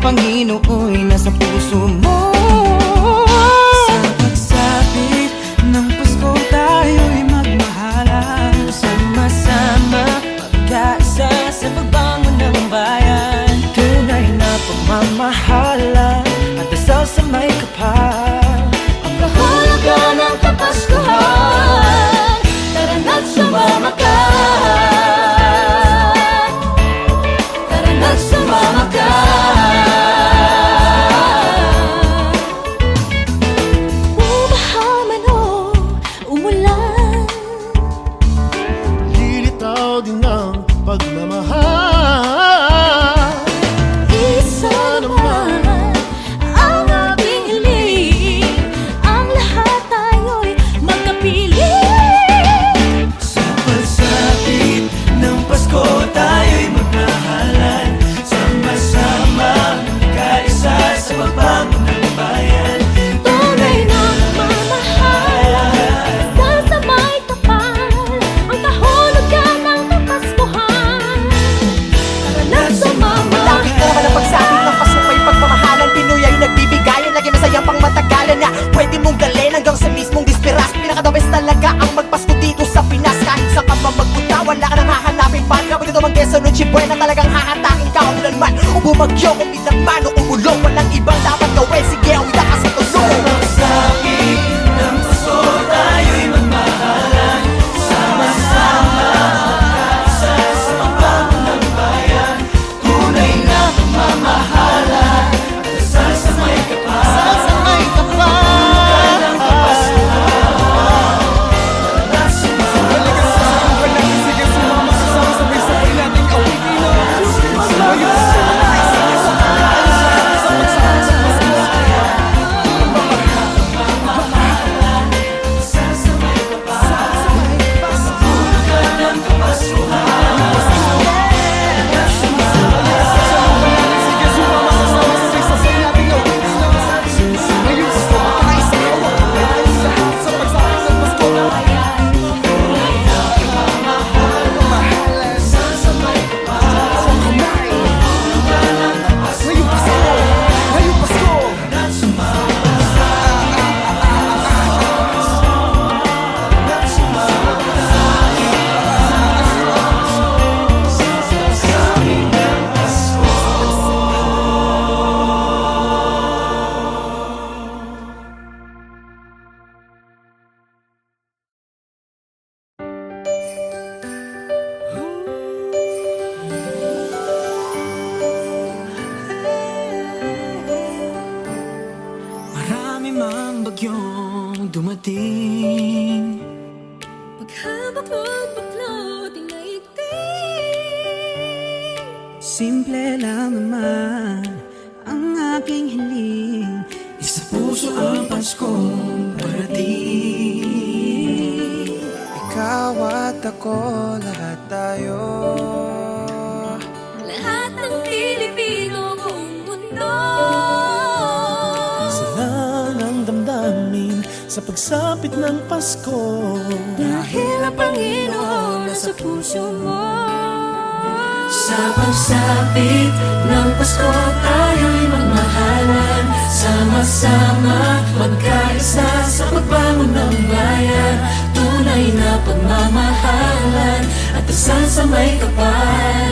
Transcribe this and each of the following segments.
Panginoon nasa puso mo. Sa pagsapit ng Pasko tayo'y magmahalan, sama-sama magkaisa sa pagbangon ng bayan. Tunay na pagmamahalan at dasal sa may kapal, ang kahulugan ng Kapaskuhan. Tara na't sumama ka, tara na't sumama ka. Pagmamahal, isa naman ang ating hiling, ang lahat tayo'y magkapiling. Sa pagsapit ng Pasko tayo'y magmahalan, sama-sama kaisa sa pagbangon ng bayan. Tunay na mamahalan, sasamay kapal, ang kahulugan ng Kapaskuhan. Tara na't sumama ka. Lagi ko naman ang pagsapit ng Pasko ay pagmamahalan. Pinoy ay nagbibigayan, lagi masayang pang matagalan na pwede mong dalhin hanggang sa mismong disperas. Pinaka-the best talaga ang magpasko dito sa Pinas. Kahit saan ka pa magpunta, wala ka nang hahanapin pa. Kapag ito mang Quezon o Chibuen na talagang hahatakin ka ulan man o bumagyo, kung pinagman o kumulong, walang ibang dapat gawin. Sige, umita ka sa tulong. Pagsapit ng Pasko tayo'y magmahalan, sama-sama magkaisa sa pagbangon ng bayan. Tunay na pagmamahalan at dasal sa may kapal, Sa may kapal, ng Kapaskuhan. Tara na't sumama ka. sige sumama ka, sabay-sabay nating awitin ang Marami mang bagyong dumating, paghabak mo'ng baklot inaigting. Simple lang naman ang aking hiling, isa puso ang Paskong parating. ikaw at ako, lahat tayo. Lahat ng Pilipino buong mundo, Sila ng damdamin sa pagsapit ng Pasko. dahil ang Panginoon nasa puso mo. Sa pagsapit ng Pasko tayo'y magmahalan, sama-sama magkaisa sa pagbangon ng bayan. Tunay na pagmamahalan at dasal sa may kapal,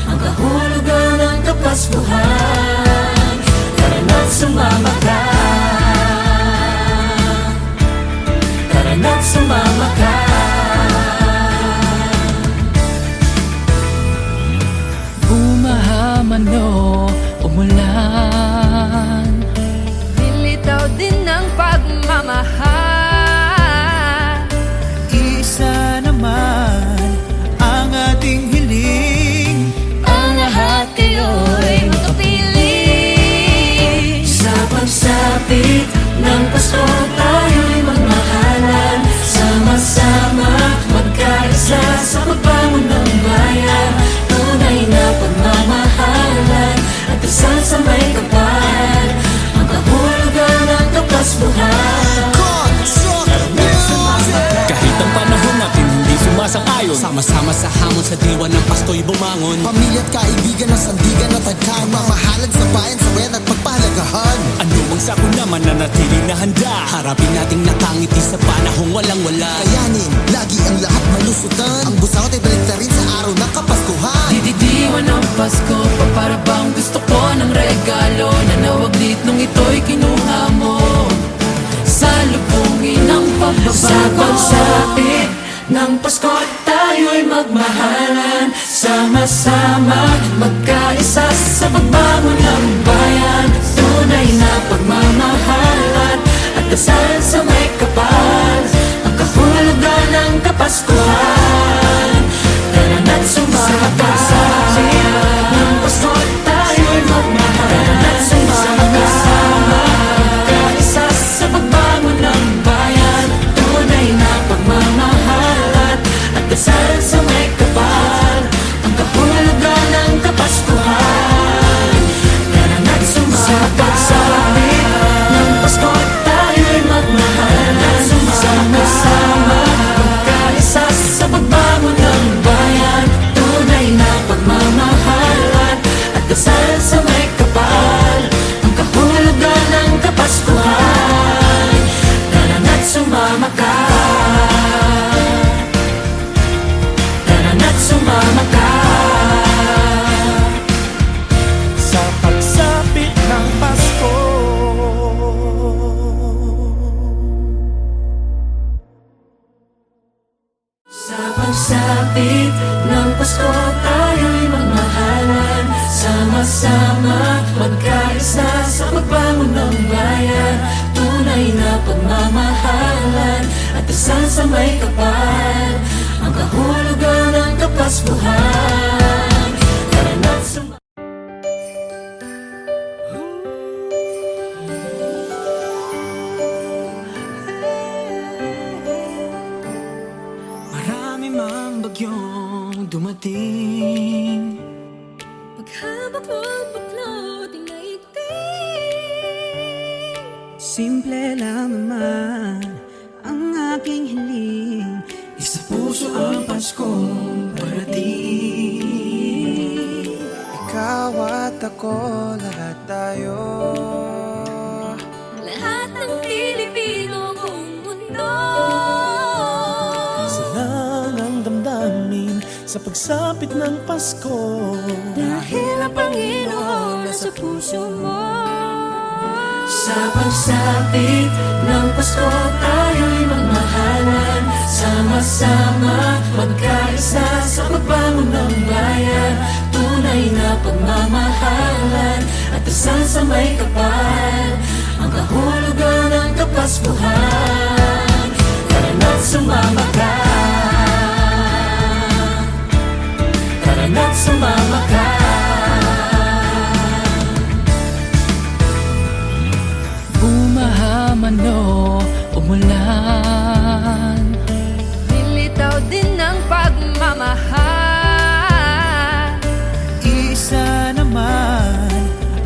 ang kahulugan ng Kapaskuhan. Tara na't sumama ka, tara na't sumama ka. Bumahaman o umulan, nilitaw din ng pagmamahal. Isa naman ang ating hiling, Ang lahat kayo'y magkapiling. Sa pagsapit ng Pasko tayo'y magmahalan, sama-sama magkaisa sa pagbangon ng bayan. Tunay na pagmamahalan at dasal sa may kapal, ang kahulugan ng Kapaskuhan. Kahit ang panahon natin hindi sumasang-ayon, sama-sama sa hamon sa diwa ng Pasko'y bumangon. Pamilya at kaibigan na sandigan at tagkama, mahalan sa bayan sa Harapin nating nakangiti sa panahong walang wala. Kayanin, lagi ang lahat malusutan. Ang busaot ay balik na rin sa araw ng Kapaskuhan. Dididiwan ng Pasko pa, para bang gusto ko ng regalo na nawaglit nung ito'y kinuha mo. Salubungin ang pagbabago sa pagsapit ng Pasko, tayo'y magmahalan. Sama-sama magkaisa sa pagbangon ng bayan. Tunay na pagmamahalan at dasal sa may kapal, ang kahulugan ng Kapaskuhan. Tara na't sumakasama ng Pasko, tayo'y magmahalan. Tara na't sumakasama magkaisa sa pagbangon ng bayan. Tunay na pagmamahalan at dasal sa may kapal, ang kahulugan ng Kapaskuhan. Tara na't sumakasama ng Pasko, tayo'y magmahalan. Sama-sama magkaisa sa pagbangon ng bayan. Tunay na pagmamahalan at dasal sa may kapal, ang kahulugan ng Kapaskuhan. Tara na't sumama ka. Tara na't sumama ka. Sa pagsapit ng Pasko. Sa pagsapit ng Pasko, tayo'y magmahalan. Sama-sama magkaisa sa pagbangon ng bayan. Tunay na pagmamahalan at dasal sa may kapal, ang kahulugan ng Kapaskuhan. Tara na't Marami mang bagyong dumating. Paghabak mo'ng baklot ay naigting. Simple lang naman ang aking hiling. Isa puso ang Paskong parating. Ikaw at ako, lahat tayo. Lahat ng Pilipino buong mundo. Isa lang ang damdamin sa pagsapit ng Pasko. Dahil ang Panginoon nasa puso mo. Sa pagsapit ng Pasko, tayo'y magmahalan. Sama-sama magkaisa sa pagbangon ng bayan. Tunay na pagmamahalan at dasal sa may kapal, ang kahulugan ng Kapaskuhan. Tara na't sumama ka. Tara na't sumama ka. Bumaha man o umulan, Lilitaw din ng pagmamahal. Isa naman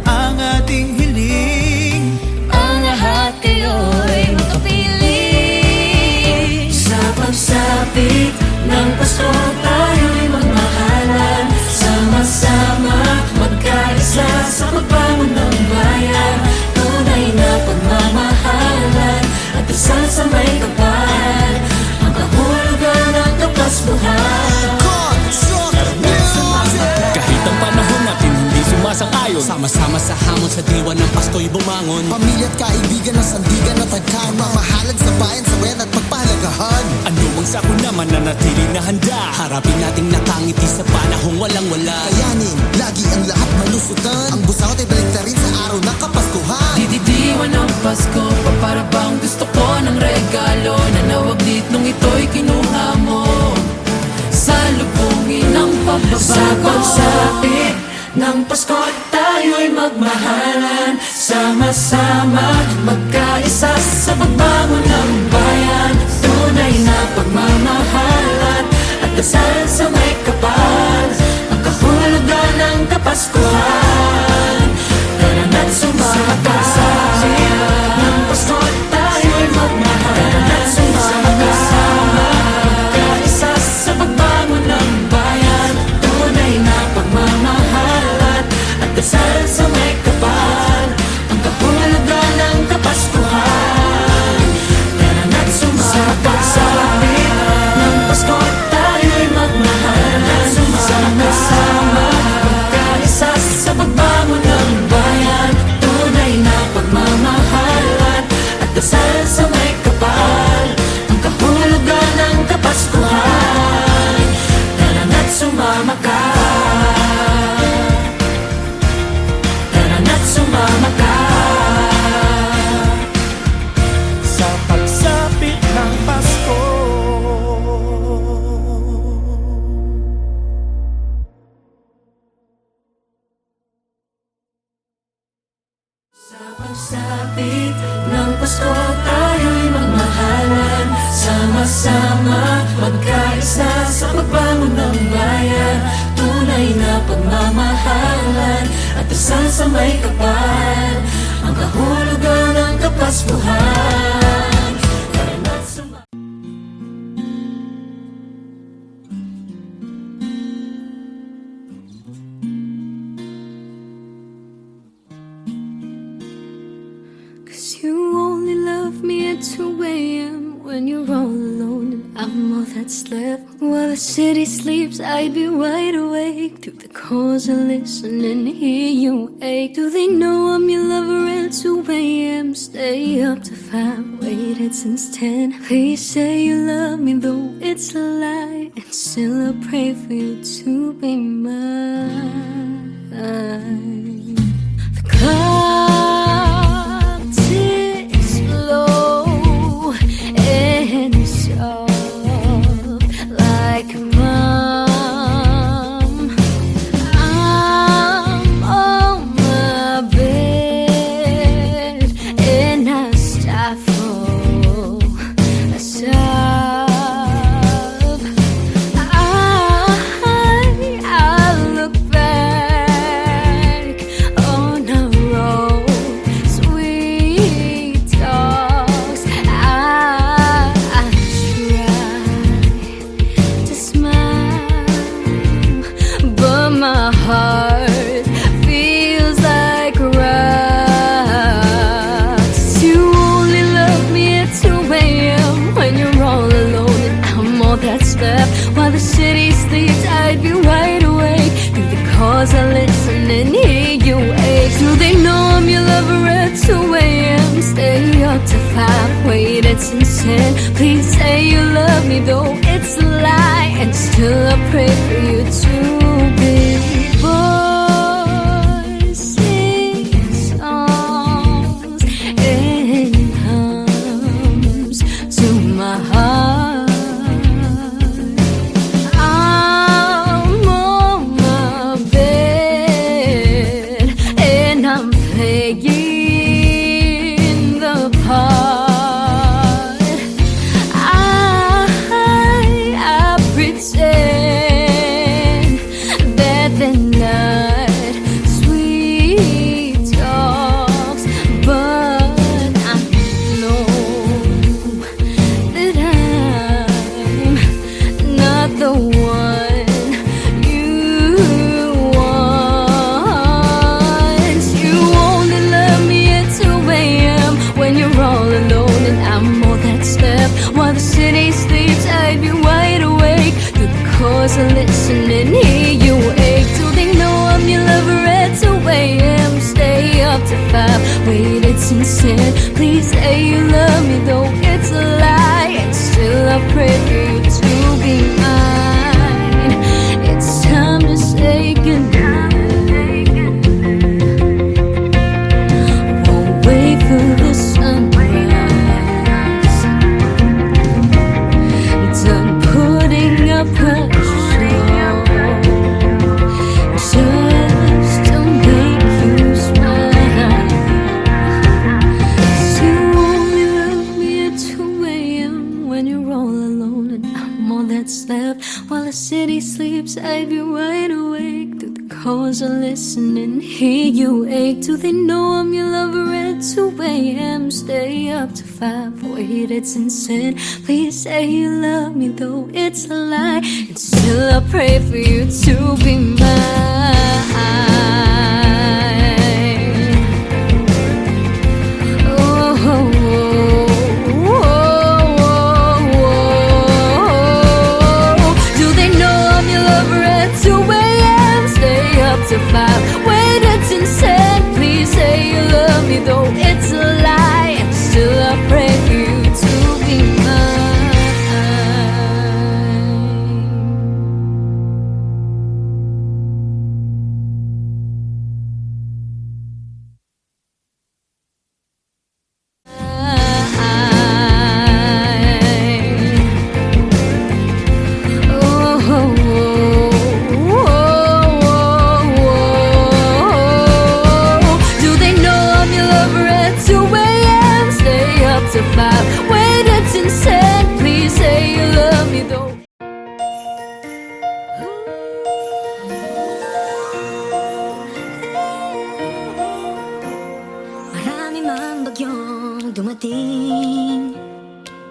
ang ating hiling. Ang lahat kayo'y magkapiling. sa pagsapit ng Pasko, tayo'y magmahalan. Sama-sama magkaisa sa pagbangon ng bayan. Tunay na pagmamahalan at dasal sa may kapal, ang kahulugan ng Kapaskuhan. Construct music. Kahit ang panahon natin hindi sumasang-ayon, Sama-sama sa hamon sa diwa ng Pasko'y bumangon. Pamilya at kaibigan ng sandigan at tagkayan. Mamahalan sa bayan, sawayan at pagpahalagahan. ano ang sako naman na natili na handa. Harapin nating nakangiti sa panahong walang wala. Kayanin, lagi ang lahat malusutan. Ang busaot ay balik na rin sa araw ng Kapaskuhan. Dididiwan ng Pasko pa, para bang gusto ko ng regalo na nawaglit nung ito'y kinuha mo. Salubungin ang pagbabago sa pagsapit ng Pasko, tayo'y magmahalan. Sama-sama magkaisa sa pagbangon ng bayan. Tunay na pagmamahalan at dasal sa may kapal, ang kahulugan ng Kapaskuhan. Tara na't sumakasama ng Pasko, tayo'y magmahalan. Tara na't sumakasama magkaisa sa pagbangon ng bayan. Tunay na pagmamahalan at dasal sa may kapal, ang kahulugan ng Kapaskuhan. na't sumama ka. Sa pagsapit ng Pasko. Sa pagsapit ng Pasko, tayo'y magmahalan. Sama-sama, magkaisa sa pagbangon ng bayan. Tunay na pagmamahalan at dasal sa may kapal, ang kahulugan ng Kapaskuhan. Tara na't sumama. Cause you only love me at 2 a.m. when you're all alone and I'm all that's left. While the city sleeps, I'd be wide awake through the calls I listen and hear you ache. Do they know I'm your lover at 2 a.m.? Stay up to 5, waited since 10. Please say you love me though it's a lie, and still I pray for you to be mine. The clock ticks slow and soft like a mom. I'm on my bed and I stifle a sob. I look back on our old sweet talks. I try to smile, but my heart feels like rocks. You only love me at 2 a.m. when you're all alone and I'm all that's left. While the city sleeps, I'd be wide awake through the calls I listen and hear you ache. Do they know I'm your lover at 2 a.m.? Stay up to 5, wait, it's insane. Please say you love me though it's a lie, and still I pray for you to be voicing songs and hums to my heart. I'm on my bed and I'm playing the part. I pretend that they're not sweet talks, but I know that I'm not the one you want. You only love me at 2 a.m. when you're all alone and I'm all that's left. While the city sleeps, I'd be wide awake through the calls I listen and hear you ache. Do they know I'm your lover at 2 a.m.? Stay up to 5, wait, it's insane. Please say you love me though it's a lie, and still I pray for you to be mine. It's time to say goodnight. Won't wait for the sunrise. Done putting up a show just to make you smile. 'Cause you only love me at 2 a.m. when you're all alone and I'm all that's left. While the city sleeps, I'd be wide awake through the calls I listen and hear you ache. Do they know I'm your lover at 2 a.m.? Stay up to 5, wait, it's insane. Please say you love me though it's a lie, and still I pray for you to be mine. Oh, do they know I'm your lover at 2 a.m.? Stay up to 5, wait, it's insane. Please say you love me though it's a lie, and still I pray for you to be mine. bang dumating?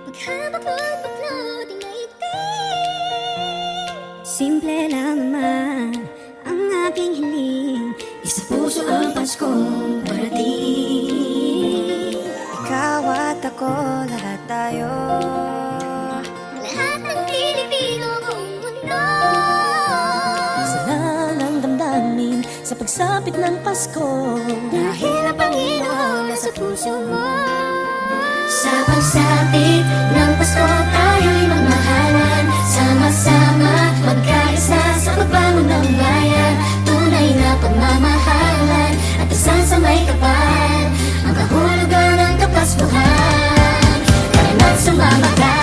Paghabak mo't baklod ang naiting. Simple lang naman ang aking hiling. Isa puso ang Paskong parating. Ikaw at ako, lahat tayo. Lahat ng Pilipino kung mundo. Sana ng damdamin sa pagsapit ng Pasko. Dahil ang Panginoon nasa puso mo. Sa pagsapit ng Pasko tayo'y magmahalan. Sama-sama magkaisa sa pagbangon ng bayan. Tunay na pagmamahalan at dasal sa may kapal. Ang kahulugan ng Kapaskuhan. Tara na't sumama ka.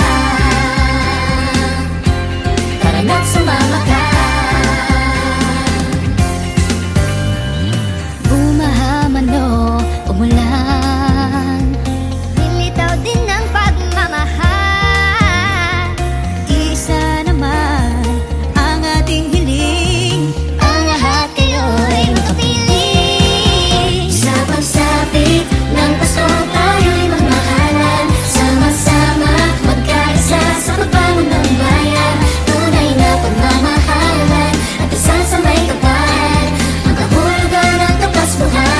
Tara na't sumama ka. Bumaha man o umulan, lilitaw din ang pagmamahal. Isa naman ang ating hiling. Ang lahat kayo'y makapiling. Sa pagsapit ng Pasko tayo'y magmahalan. Sama-sama magkaisa sa pagbangon ng bayan. Tunay na pagmamahalan at dasal sa may kapal. Ang kahulugan ng Kapaskuhan.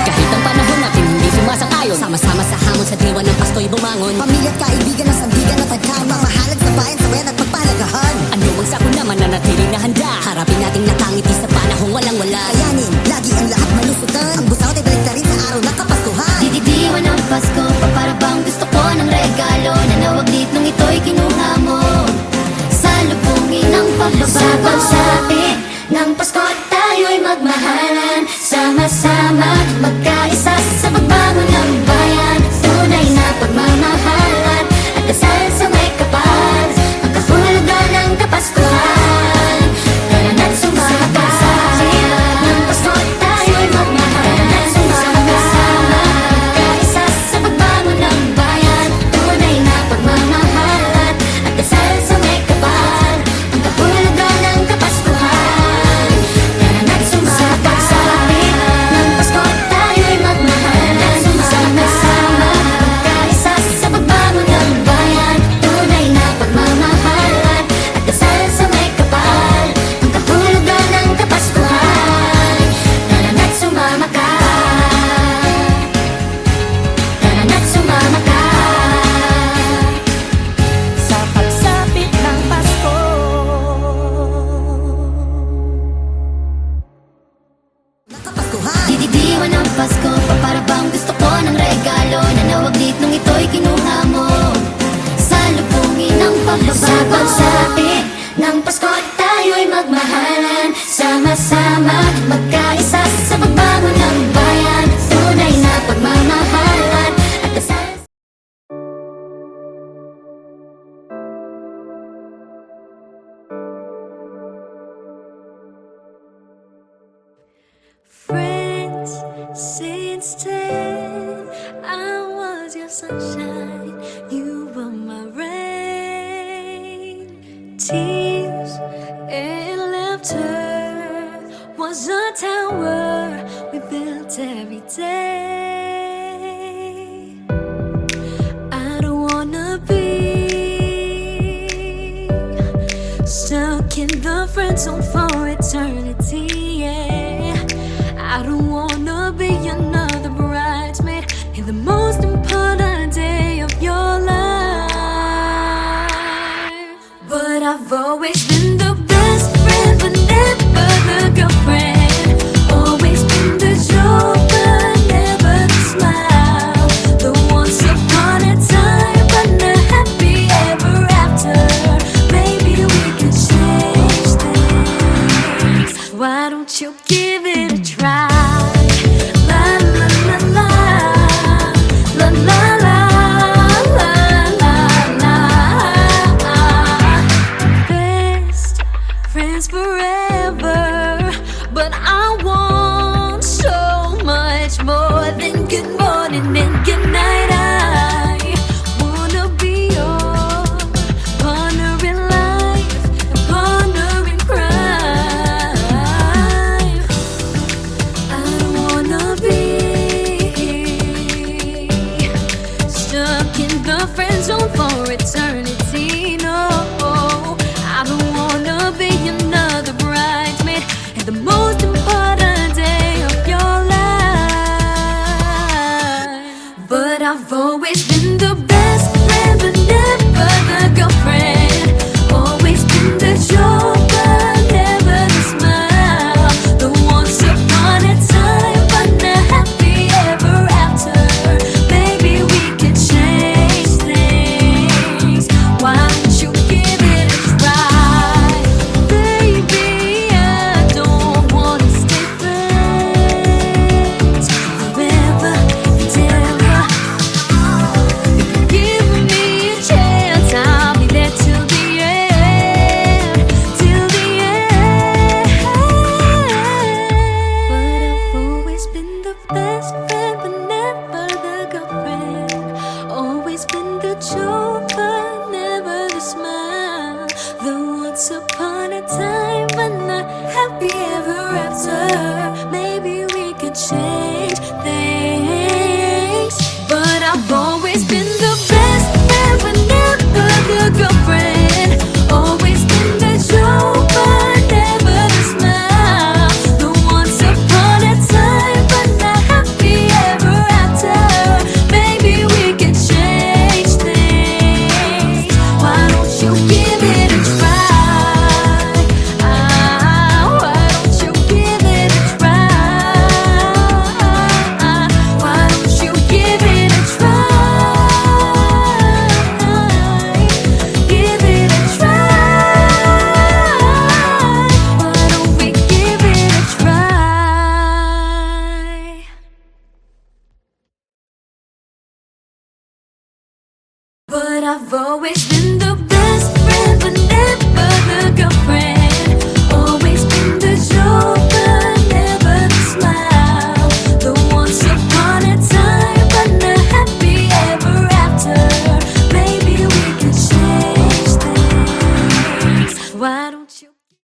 Kahit ang panahon natin hindi sumasang-ayon, sama-sama sa hamon sa diwa ng Pasko'y bumangon. Pamilya at kaibigan ng sandigan at tagkan, mamahalad sa bayan, sabayan at pagpalagahan. Ano ang sako naman na natiling na handa, harapin nating nakangiti sa panahong walang-wala. Kayanin, lagi ang lahat malusutan. Ang busaw ay balik na rin sa araw ng Kapaskuhan. Dididiwan ng Pasko, para bang gusto ko ng regalo. Nanawaglit nung ito'y kinuha mo. Salubungin ng pagbabago. Sa pagsapit ng Pasko tayo'y magmahalan. Sama-sama magkaisa sa pagbangon ng bayan. Tunay na pagmamahalan at dasal sa may kapal. Ang kahulugan ng Kapaskuhan. Tara na't sumama ka. Ng Pasko tayo'y magmahalan. Sama-sama magkaisa sa pagbangon ng bayan. Tunay na pagmamahalan at dasal sa may kapal. Ang kahulugan ng Kapaskuhan. Tara na't sumama ka. Ng Pasko tayo'y magmahalan. Sama-sama magkaisa sa pagbangon ng bayan. Tunay na pagmamahalan at dasal sa may kapal. Ang kahulugan ng Kapaskuhan. Tara na't sumama ka. Tara na't sumama ka. Sa pagsapit ng Pasko. Ng Kapaskuhan. Dididiwan ng Pasko, para bang gusto ko ng regalo. Nanawaglit nung ito'y kinuha mo. Salubungin ng pagbabago. Sa pagsapit ng Pasko tayo'y magmahalan. Sama-sama magkaisa sa pagbangon ng bayan. Tunay na pagmamahalan at dasal. Friends, since 10, I was your sunshine, you were my rain. Tears and laughter was a tower we built every day. I don't wanna be stuck in the friend zone for eternity, yeah. I don't wanna be another bridesmaid in the most important day of your life. But I've always been the best friend, but never the girlfriend. Always been the joke, but never the smile. The once upon a time, but not happy ever after. Maybe we can change things. Why don't you give it a try? La la la la, la la la la la la. Best friends forever, but I want so much more than good morning and good night. I wanna be your partner in life and partner in crime. I don't wanna be I've always been